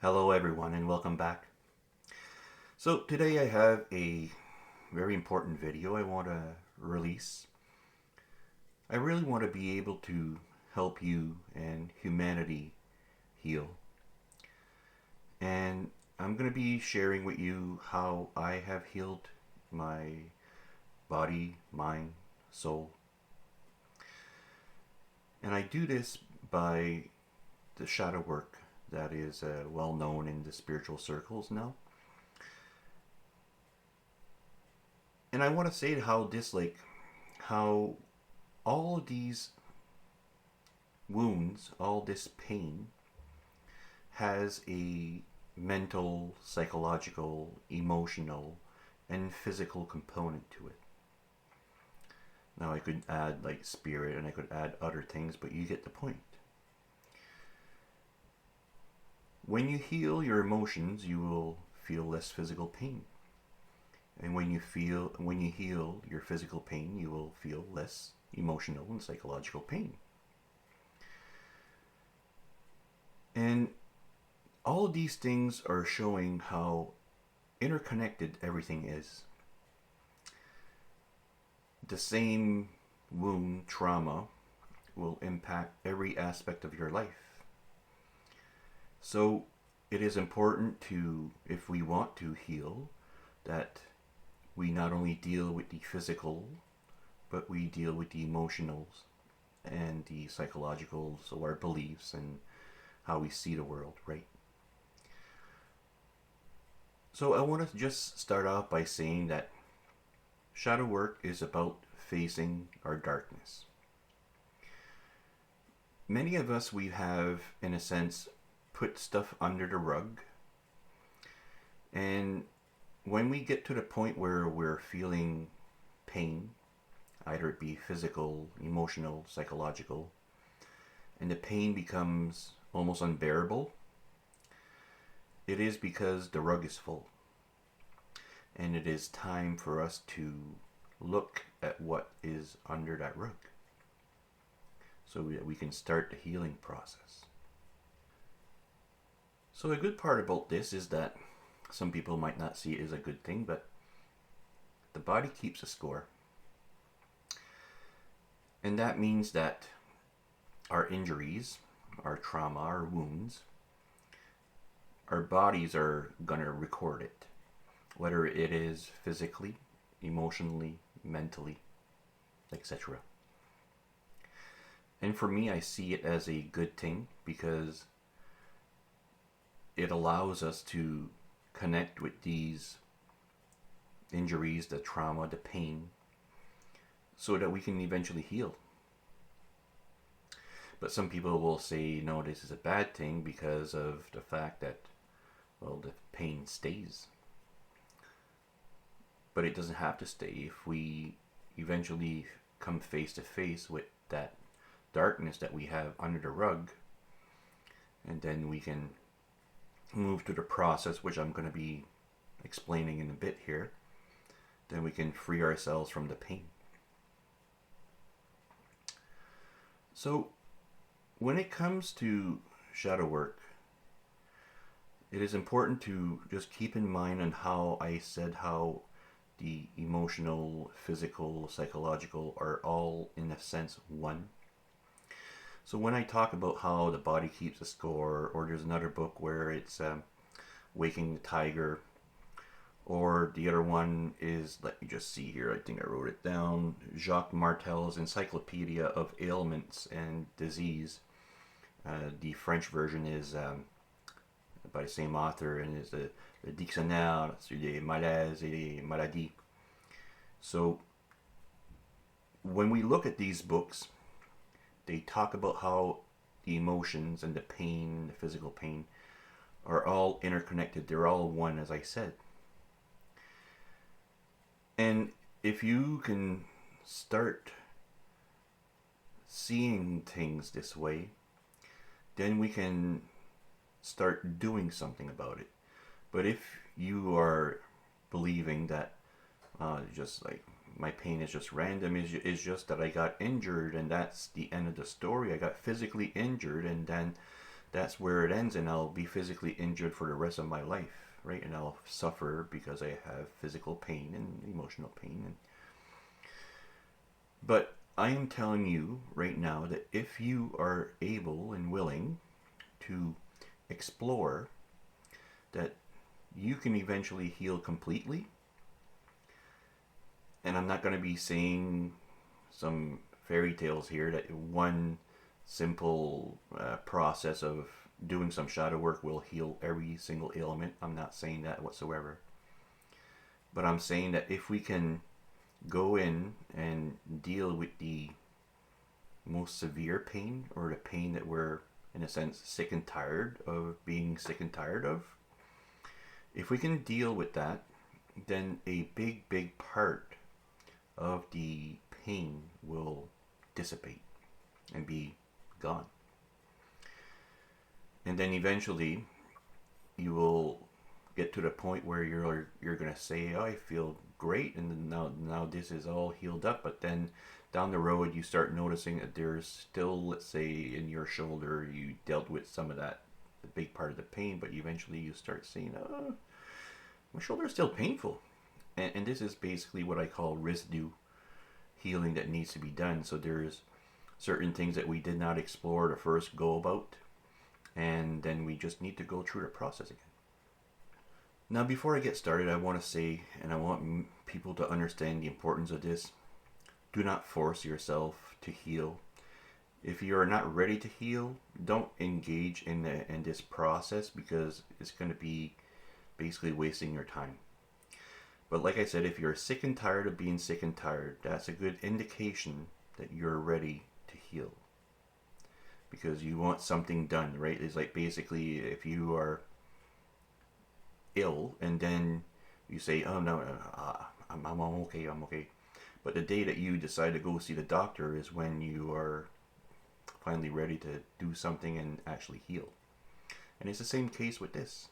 Hello, everyone, and welcome back. So, today I have a very important video I want to release. I really want to be able to help you and humanity heal. And I'm going to be sharing with you how I have healed my body, mind, soul. And I do this by the shadow work that is well known in the spiritual circles now. And I want to say how all of these wounds, all this pain, has a mental, psychological, emotional, and physical component to it. Now, I could add like spirit and I could add other things, but you get the point. When you heal your emotions, you will feel less physical pain. And when you heal your physical pain, you will feel less emotional and psychological pain. And all of these things are showing how interconnected everything is. The same wound, trauma, will impact every aspect of your life. So it is important to, if we want to heal, that we not only deal with the physical, but we deal with the emotionals and the psychological, so our beliefs and how we see the world, right? So I want to just start off by saying that shadow work is about facing our darkness. Many of us, we have, in a sense, put stuff under the rug. And when we get to the point where we're feeling pain, either it be physical, emotional, psychological, and the pain becomes almost unbearable, it is because the rug is full. And it is time for us to look at what is under that rug so that we can start the healing process. So the good part about this is that some people might not see it as a good thing, but the body keeps a score. And that means that our injuries, our trauma, our wounds, our bodies are going to record it, whether it is physically, emotionally, mentally, etc. And for me, I see it as a good thing because it allows us to connect with these injuries, the trauma, the pain, so that we can eventually heal. But some people will say, no, this is a bad thing because of the fact that, well, the pain stays. But it doesn't have to stay. If we eventually come face to face with that darkness that we have under the rug, and then we can move through the process, which I'm going to be explaining in a bit here, then we can free ourselves from the pain. So when it comes to shadow work, it is important to just keep in mind on how I said how the emotional, physical, psychological are all in a sense one. So when I talk about how the body keeps a score, or there's another book where it's Waking the Tiger, or the other one is, let me just see here, I think I wrote it down, Jacques Martel's Encyclopedia of Ailments and Disease. The French version is by the same author, and is the Dictionnaire sur les malaises et les maladies. So when we look at these books, they talk about how the emotions and the pain, the physical pain, are all interconnected. They're all one, as I said. And if you can start seeing things this way, then we can start doing something about it. But if you are believing that just like my pain is just random, is just that I got injured and that's the end of the story, I got physically injured and then that's where it ends, and I'll be physically injured for the rest of my life, right? And I'll suffer because I have physical pain and emotional pain. But I am telling you right now that if you are able and willing to explore, that you can eventually heal completely. And I'm not going to be saying some fairy tales here that one simple process of doing some shadow work will heal every single ailment. I'm not saying that whatsoever. But I'm saying that if we can go in and deal with the most severe pain, or the pain that we're, in a sense, sick and tired of being sick and tired of, if we can deal with that, then a big part of the pain will dissipate and be gone. And then eventually you will get to the point where you're going to say, oh, I feel great, and now this is all healed up. But then down the road you start noticing that there's still, let's say, in your shoulder, you dealt with some of that, the big part of the pain, but eventually you start saying, oh, my shoulder is still painful. And this is basically what I call residue healing that needs to be done. So there's certain things that we did not explore to first go about, and then we just need to go through the process again. Now, before I get started, I want to say, and I want people to understand the importance of this, do not force yourself to heal. If you are not ready to heal, don't engage in this process, because it's going to be basically wasting your time. But like I said, if you're sick and tired of being sick and tired, that's a good indication that you're ready to heal. Because you want something done, right? It's like basically if you are ill and then you say, oh no, I'm okay. But the day that you decide to go see the doctor is when you are finally ready to do something and actually heal. And it's the same case with this.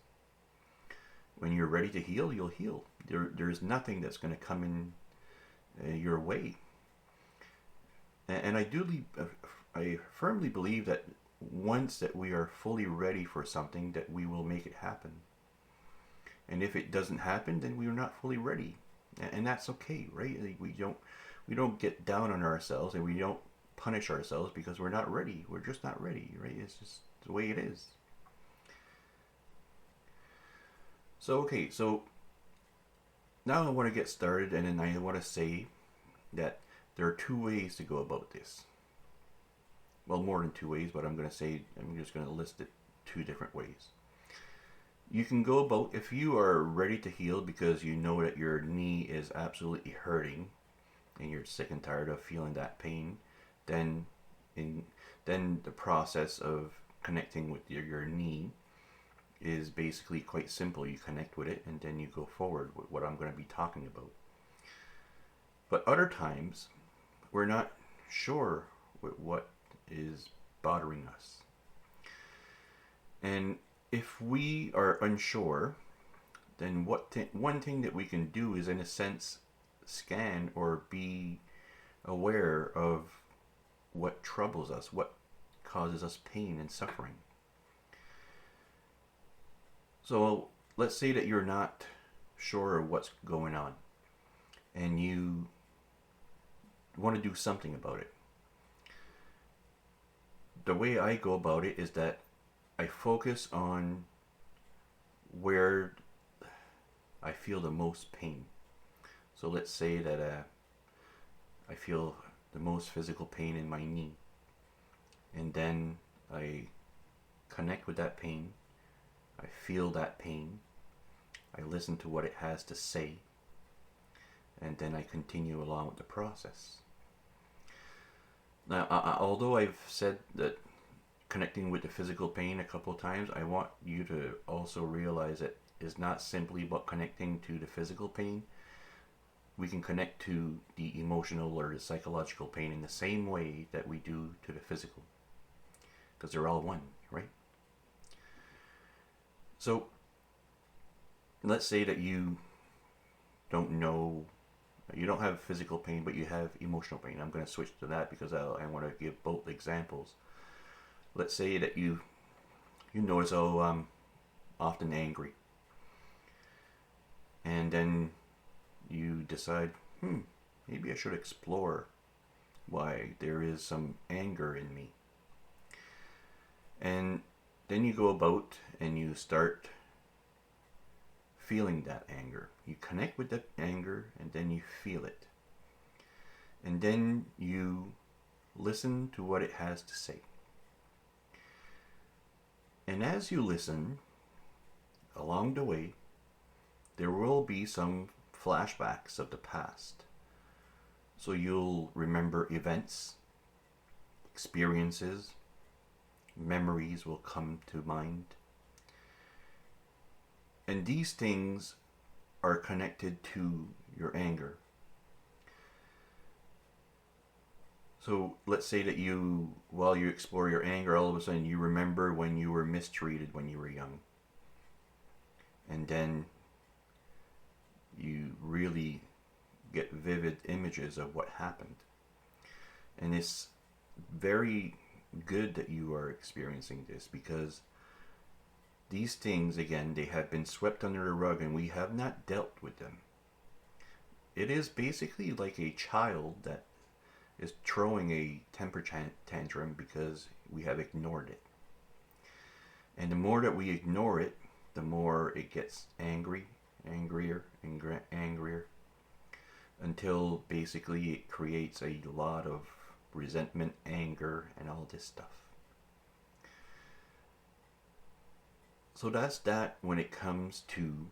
When you're ready to heal, you'll heal. There's nothing that's going to come in your way. And I firmly believe that once that we are fully ready for something, that we will make it happen. And if it doesn't happen, then we are not fully ready, and that's okay, right? Like we don't get down on ourselves, and we don't punish ourselves because we're not ready. We're just not ready, right? It's just the way it is. So now I want to get started, and then I want to say that there are two ways to go about this. Well, more than two ways, but I'm just going to list it two different ways. You can go about, if you are ready to heal because you know that your knee is absolutely hurting and you're sick and tired of feeling that pain, then the process of connecting with your knee is basically quite simple. You connect with it and then you go forward with what I'm going to be talking about. But other times, we're not sure what is bothering us. And if we are unsure, then one thing that we can do is, in a sense, scan or be aware of what troubles us, what causes us pain and suffering. So let's say that you're not sure of what's going on and you want to do something about it. The way I go about it is that I focus on where I feel the most pain. So let's say that I feel the most physical pain in my knee, and then I connect with that pain. I feel that pain. I listen to what it has to say, and then I continue along with the process. Now, although I've said that connecting with the physical pain a couple of times, I want you to also realize that it's not simply about connecting to the physical pain. We can connect to the emotional or the psychological pain in the same way that we do to the physical, because they're all one, right? So let's say that you don't have physical pain, but you have emotional pain. I'm going to switch to that because I want to give both examples. Let's say that you You notice, oh, I'm often angry. And then you decide, maybe I should explore why there is some anger in me. And then you go about and you start feeling that anger. You connect with that anger and then you feel it. And then you listen to what it has to say. And as you listen, along the way, there will be some flashbacks of the past. So you'll remember events, experiences, memories will come to mind. And these things are connected to your anger. So let's say that while you explore your anger, all of a sudden you remember when you were mistreated when you were young. And then you really get vivid images of what happened. And it's very good that you are experiencing this, because these things, again, they have been swept under the rug and we have not dealt with them. It is basically like a child that is throwing a temper tantrum because we have ignored it. And the more that we ignore it, the more it gets angrier, until basically it creates a lot of resentment, anger, and all this stuff. So that's that when it comes to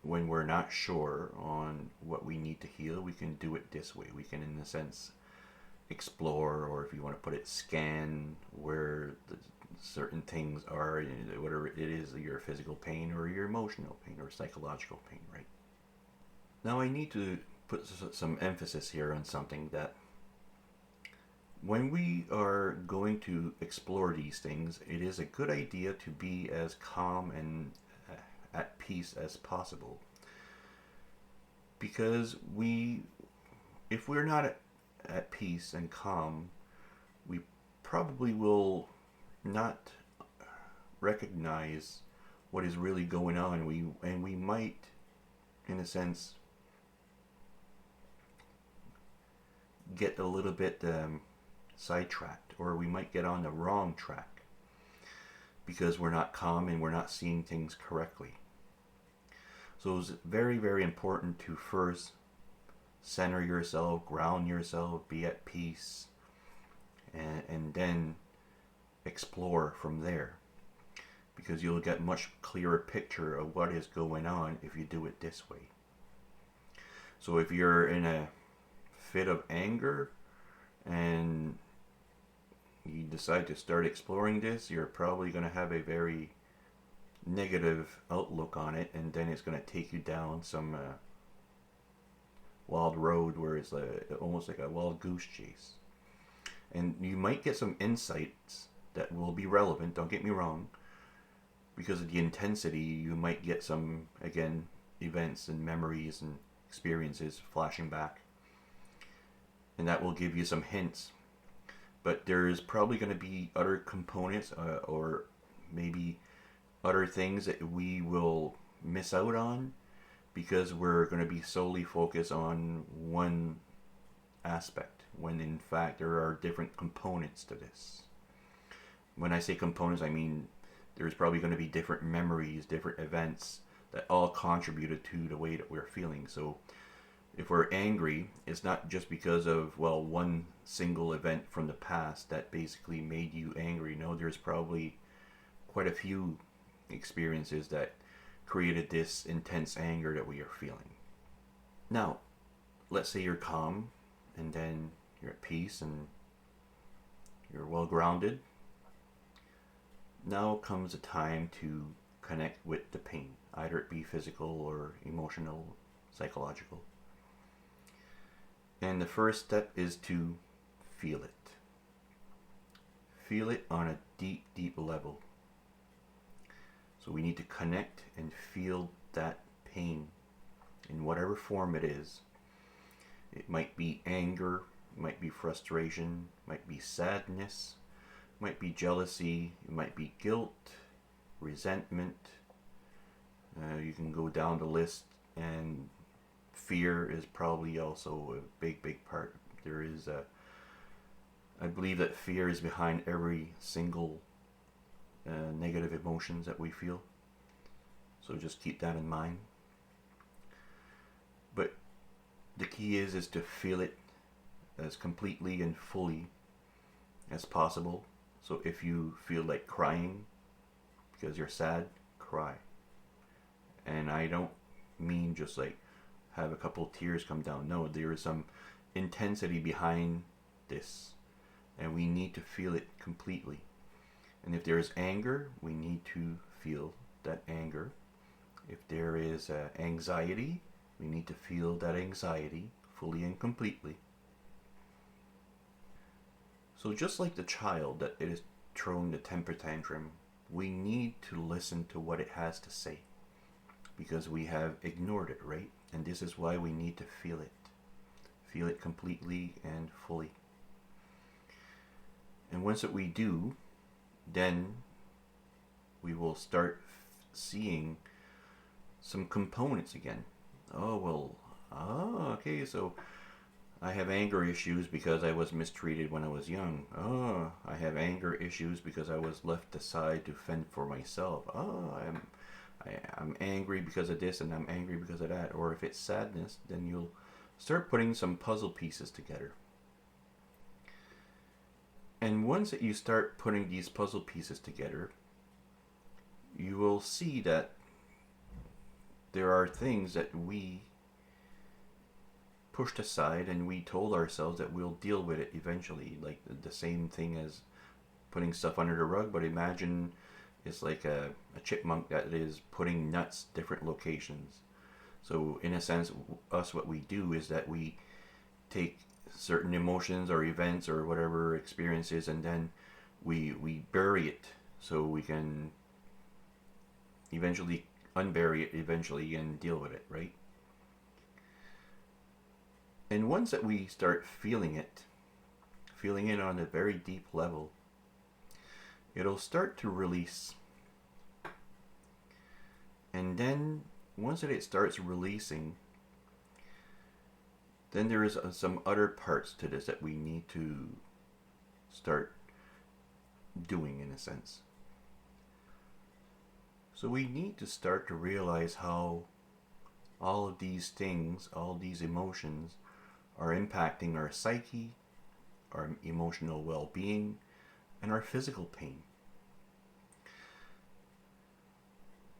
when we're not sure on what we need to heal. We can do it this way. We can, in a sense, explore, or if you want to put it, scan where the certain things are, whatever it is, your physical pain or your emotional pain or psychological pain, right? Now I need to put some emphasis here on something, that when we are going to explore these things, it is a good idea to be as calm and at peace as possible. Because if we're not at peace and calm, we probably will not recognize what is really going on. We might, in a sense, get a little bit sidetracked, or we might get on the wrong track because we're not calm and we're not seeing things correctly. So it's very, very important to first center yourself, ground yourself, be at peace, and then explore from there, because you'll get much clearer picture of what is going on if you do it this way. So if you're in a fit of anger and you decide to start exploring this, you're probably going to have a very negative outlook on it, and then it's going to take you down some wild road where it's almost like a wild goose chase. And you might get some insights that will be relevant, don't get me wrong. Because of the intensity, you might get some, again, events and memories and experiences flashing back. And that will give you some hints. But there's probably going to be other components or maybe other things that we will miss out on, because we're going to be solely focused on one aspect, when in fact there are different components to this. When I say components, I mean there's probably going to be different memories, different events that all contributed to the way that we're feeling. So if we're angry, it's not just because of, well, one single event from the past that basically made you angry. No, there's probably quite a few experiences that created this intense anger that we are feeling. Now, let's say you're calm, and then you're at peace, and you're well grounded. Now comes a time to connect with the pain, either it be physical or emotional, psychological. And the first step is to feel it. Feel it on a deep, deep level. So we need to connect and feel that pain in whatever form it is. It might be anger, it might be frustration, it might be sadness, it might be jealousy, it might be guilt, resentment. You can go down the list, and fear is probably also a big part. There is I believe that fear is behind every single negative emotions that we feel. So just keep that in mind. But the key is to feel it as completely and fully as possible. So if you feel like crying because you're sad, cry. And I don't mean just like have a couple tears come down. No, there is some intensity behind this, and we need to feel it completely. And if there is anger, we need to feel that anger. If there is anxiety, we need to feel that anxiety fully and completely. So just like the child that is throwing the temper tantrum, we need to listen to what it has to say, because we have ignored it, right? And this is why we need to feel it. Feel it completely and fully. And once that we do, then we will start seeing some components again. Okay, so I have anger issues because I was mistreated when I was young. I have anger issues because I was left aside to fend for myself. I'm angry because of this, and I'm angry because of that. Or if it's sadness, then you'll start putting some puzzle pieces together. And once that you start putting these puzzle pieces together, you will see that there are things that we pushed aside, and we told ourselves that we'll deal with it eventually, like the same thing as putting stuff under the rug. But imagine it's like a chipmunk that is putting nuts different locations. So in a sense, what we do is that we take certain emotions or events or whatever experiences, and then we bury it so we can eventually unbury it eventually and deal with it, right? And once that we start feeling it on a very deep level, it'll start to release. And then once that it starts releasing, then there is some other parts to this that we need to start doing, in a sense. So we need to start to realize how all of these things, all these emotions, are impacting our psyche, our emotional well-being, and our physical pain.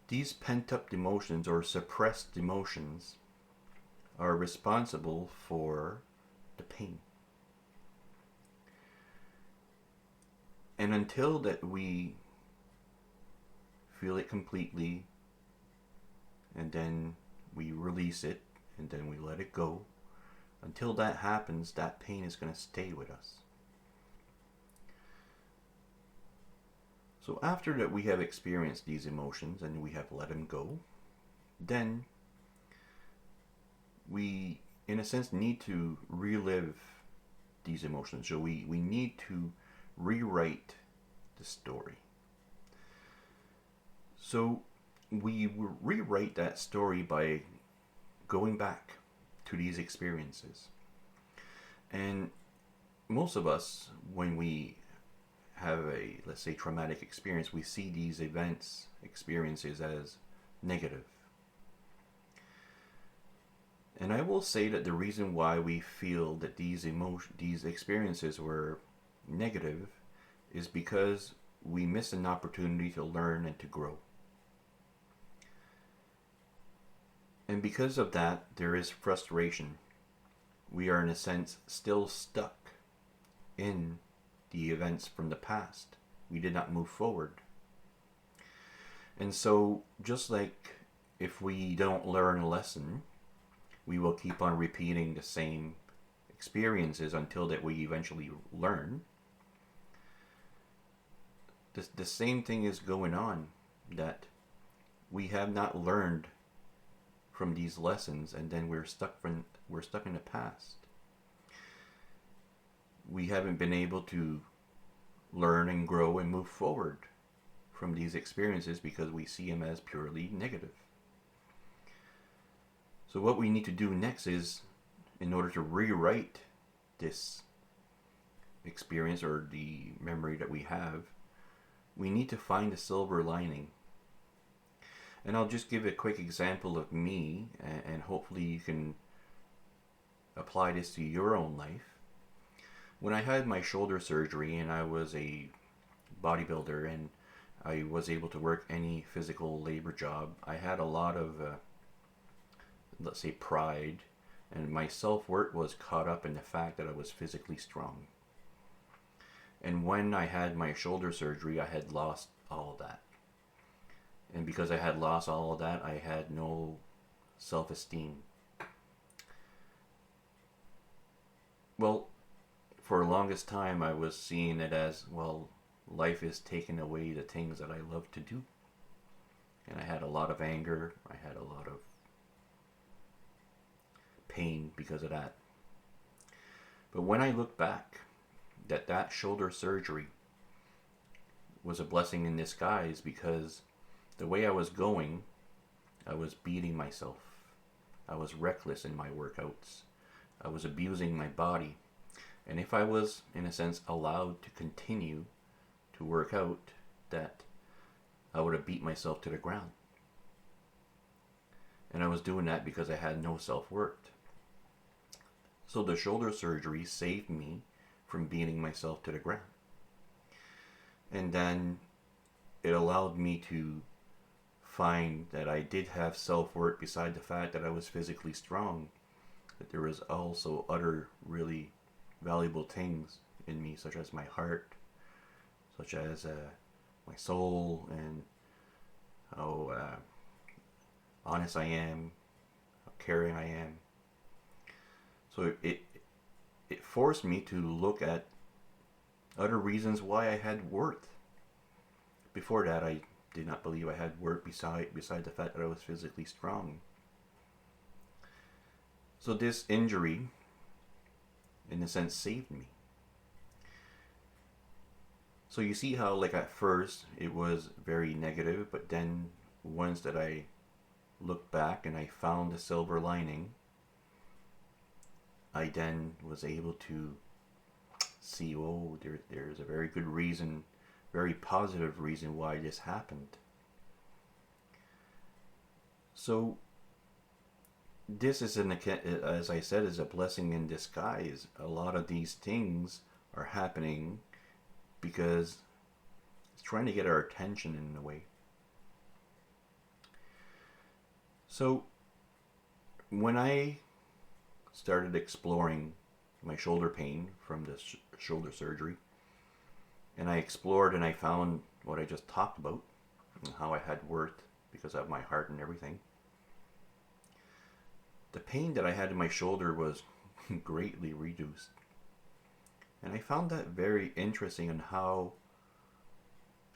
These pent-up emotions or suppressed emotions are responsible for the pain. And until that we feel it completely, and then we release it, and then we let it go, until that happens, that pain is going to stay with us. So after that we have experienced these emotions and we have let them go, then we, in a sense, need to relive these emotions. So we need to rewrite the story. So we rewrite that story by going back to these experiences. And most of us, when we have a, let's say, traumatic experience, we see these events, experiences as negative. And I will say that the reason why we feel that these experiences were negative is because we miss an opportunity to learn and to grow. And because of that, there is frustration. We are, in a sense, still stuck in the events from the past. We did not move forward. And so, just like if we don't learn a lesson, we will keep on repeating the same experiences until that we eventually learn. The same thing is going on, that we have not learned from these lessons, and then we're stuck in the past. We haven't been able to learn and grow and move forward from these experiences because we see them as purely negative. So what we need to do next is, in order to rewrite this experience or the memory that we have, we need to find a silver lining. And I'll just give a quick example of me, and hopefully you can apply this to your own life. When I had my shoulder surgery and I was a bodybuilder and I was able to work any physical labor job, I had a lot of, let's say, pride, and my self-worth was caught up in the fact that I was physically strong. And when I had my shoulder surgery, I had lost all of that. And because I had lost all of that, I had no self-esteem. Well, for the longest time, I was seeing it as, well, life is taking away the things that I love to do. And I had a lot of anger. I had a lot of pain because of that. But when I look back, that shoulder surgery was a blessing in disguise, because the way I was going, I was beating myself. I was reckless in my workouts. I was abusing my body. And if I was, in a sense, allowed to continue to work out, that I would have beat myself to the ground. And I was doing that because I had no self-worth. So the shoulder surgery saved me from beating myself to the ground. And then it allowed me to find that I did have self-worth beside the fact that I was physically strong, that there was also other really valuable things in me, such as my heart, such as my soul, and how honest I am, how caring I am. So it forced me to look at other reasons why I had worth. Before that, I did not believe I had worth beside the fact that I was physically strong. So this injury, in a sense, saved me. So you see how, like, at first it was very negative, but then once that I looked back and I found the silver lining, I then was able to see, oh, there's a very good reason, very positive reason why this happened. So this is, as I said, is a blessing in disguise. A lot of these things are happening because it's trying to get our attention in a way. So when I started exploring my shoulder pain from the shoulder surgery, and I explored and I found what I just talked about, and how I had worth because of my heart and everything, the pain that I had in my shoulder was greatly reduced. And I found that very interesting, in how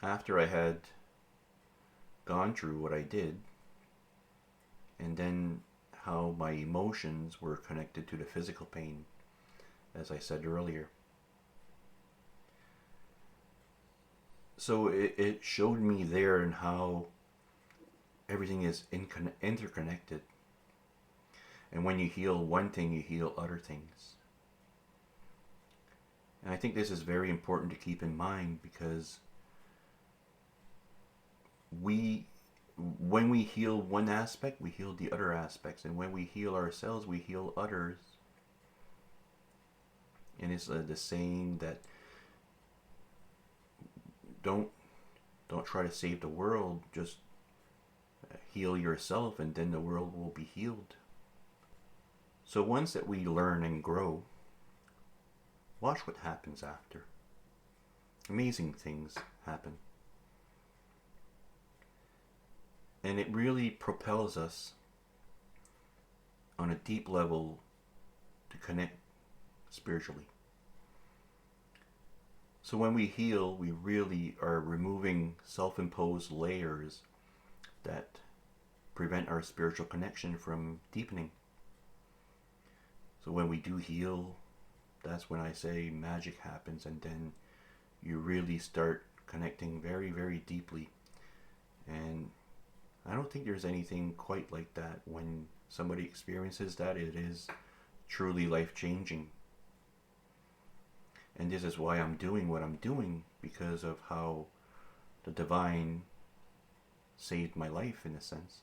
after I had gone through what I did, and then how my emotions were connected to the physical pain, as I said earlier. So it showed me there and how everything is interconnected. And when you heal one thing, you heal other things. And I think this is very important to keep in mind, because when we heal one aspect, we heal the other aspects. And when we heal ourselves, we heal others. And it's the saying that don't try to save the world, just heal yourself, and then the world will be healed. So once that we learn and grow, watch what happens after. Amazing things happen. And it really propels us on a deep level to connect spiritually. So when we heal, we really are removing self-imposed layers that prevent our spiritual connection from deepening. So when we do heal, that's when I say magic happens, and then you really start connecting very, very deeply And I don't think there's anything quite like that. When somebody experiences that, it is truly life changing. And this is why I'm doing what I'm doing, because of how the divine saved my life, in a sense.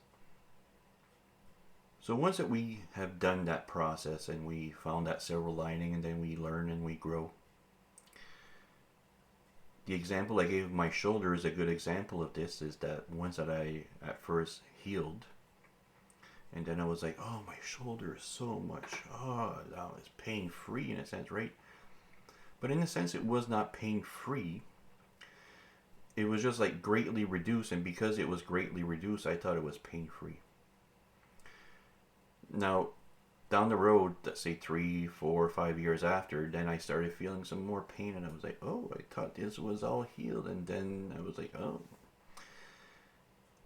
So once that we have done that process and we found that silver lining, and then we learn and we grow. The example I gave of my shoulder is a good example of this. Is that once that I at first healed, and then I was like, oh, my shoulder is so much, now it's pain free in a sense, right? But in a sense, it was not pain free. It was just like greatly reduced, and because it was greatly reduced, I thought it was pain free. Now, down the road, let's say 3, 4, 5 years after, then I started feeling some more pain, and I was like, oh, I thought this was all healed. And then I was like, oh.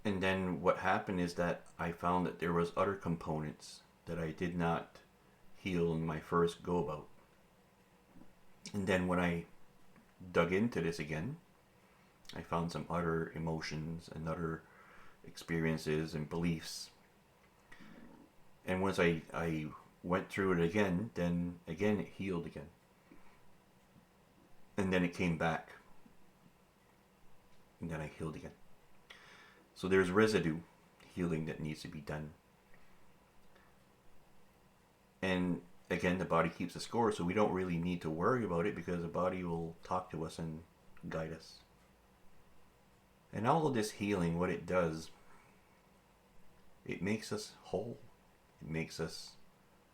And then what happened is that I found that there was other components that I did not heal in my first go about. And then when I dug into this again, I found some other emotions and other experiences and beliefs. And once I went through it again, then again it healed again. And then it came back. And then I healed again. So there's residue healing that needs to be done. And again, the body keeps a score, so we don't really need to worry about it, because the body will talk to us and guide us. And all of this healing, what it does, it makes us whole. It makes us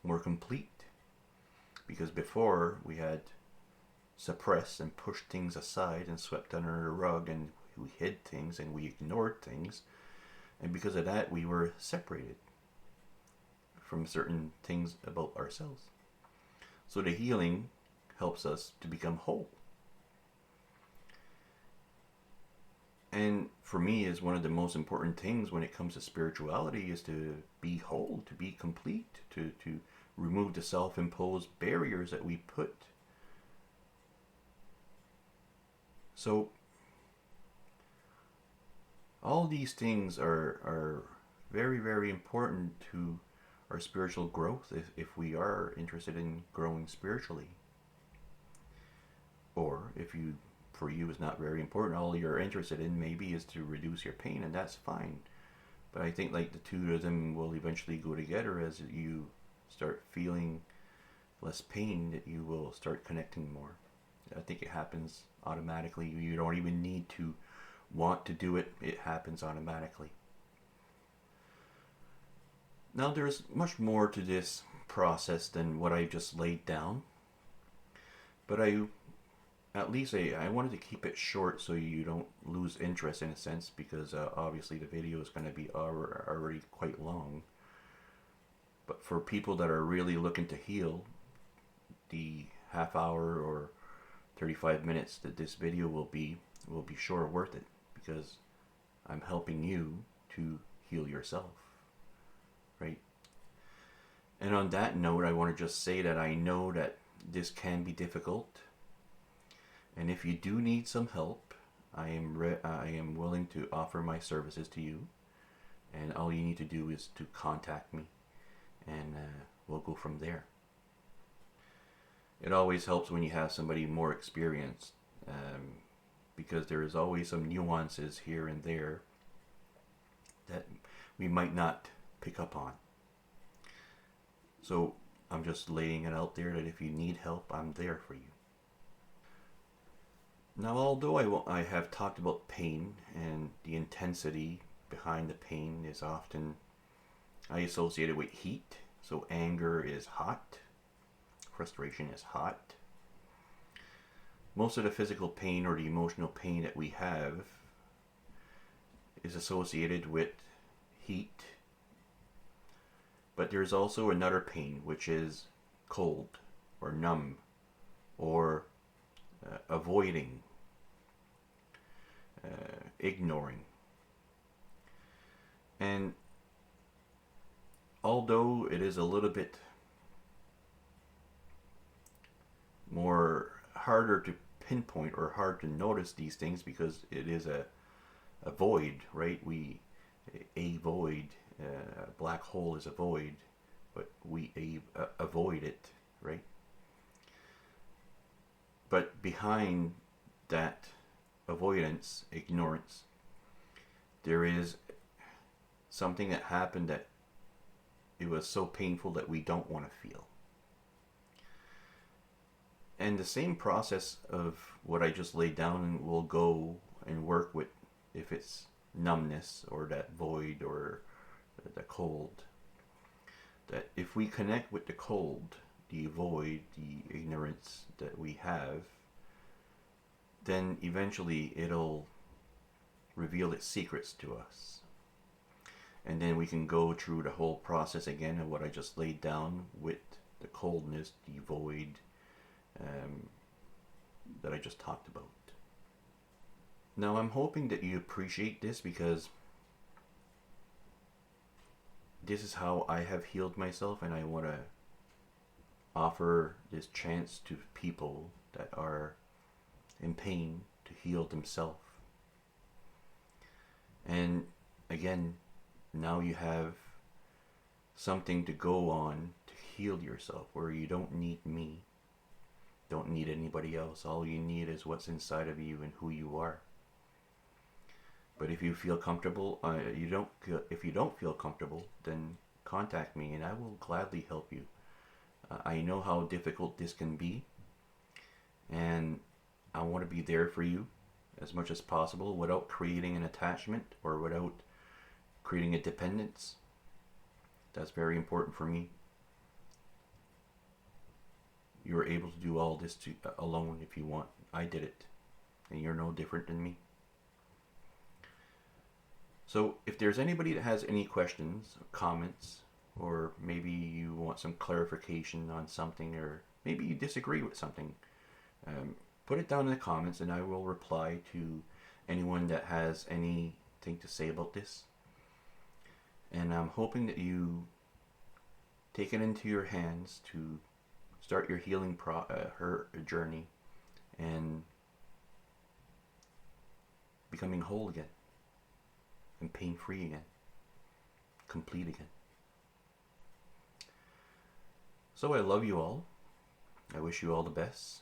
more complete. Because before, we had suppressed and pushed things aside and swept under the rug, and we hid things and we ignored things. And because of that, we were separated from certain things about ourselves. So the healing helps us to become whole. And for me, is one of the most important things when it comes to spirituality is to be whole, to be complete, to remove the self-imposed barriers that we put. So all these things are very, very important to our spiritual growth, if we are interested in growing spiritually. Or if you, for you, is not very important, all you're interested in maybe is to reduce your pain, and that's fine. But I think like the two of them will eventually go together. As you start feeling less pain, that you will start connecting more. I think it happens automatically. You don't even need to want to do it. It happens automatically. Now there's much more to this process than what I just laid down. But I wanted to keep it short so you don't lose interest, in a sense, because obviously the video is going to be already quite long. But for people that are really looking to heal, the half hour or 35 minutes that this video will be sure worth it, because I'm helping you to heal yourself, right? And on that note, I want to just say that I know that this can be difficult. And if you do need some help, I am willing to offer my services to you. And all you need to do is to contact me, and we'll go from there. It always helps when you have somebody more experienced, because there is always some nuances here and there that we might not pick up on. So I'm just laying it out there that if you need help, I'm there for you. Now, although I have talked about pain, and the intensity behind the pain is often I associate it with heat. So anger is hot, frustration is hot. Most of the physical pain or the emotional pain that we have is associated with heat. But there's also another pain, which is cold or numb or avoiding, ignoring. And although it is a little bit more harder to pinpoint or hard to notice these things, because it is a a void, right? A void, a black hole is a void, but we avoid it, right? But behind that avoidance, ignorance, there is something that happened that it was so painful that we don't want to feel. And the same process of what I just laid down will go and work with if it's numbness or that void or the cold. That if we connect with the cold, the void, the ignorance that we have, then eventually it'll reveal its secrets to us. And then we can go through the whole process again of what I just laid down with the coldness, the void, that I just talked about. Now I'm hoping that you appreciate this, because this is how I have healed myself, and I want to offer this chance to people that are in pain to heal themselves. And again, now you have something to go on to heal yourself, where you don't need me, don't need anybody else. All you need is what's inside of you and who you are. But if you feel comfortable, if you don't feel comfortable, then contact me and I will gladly help you. I know how difficult this can be, and I want to be there for you as much as possible without creating an attachment or without creating a dependence. That's very important for me. You're able to do all this alone if you want. I did it, and you're no different than me. So if there's anybody that has any questions, comments, or maybe you want some clarification on something, or maybe you disagree with something, put it down in the comments and I will reply to anyone that has anything to say about this. And I'm hoping that you take it into your hands to start your healing her journey and becoming whole again and pain-free again, complete again. So I love you all. I wish you all the best.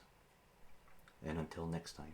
And until next time.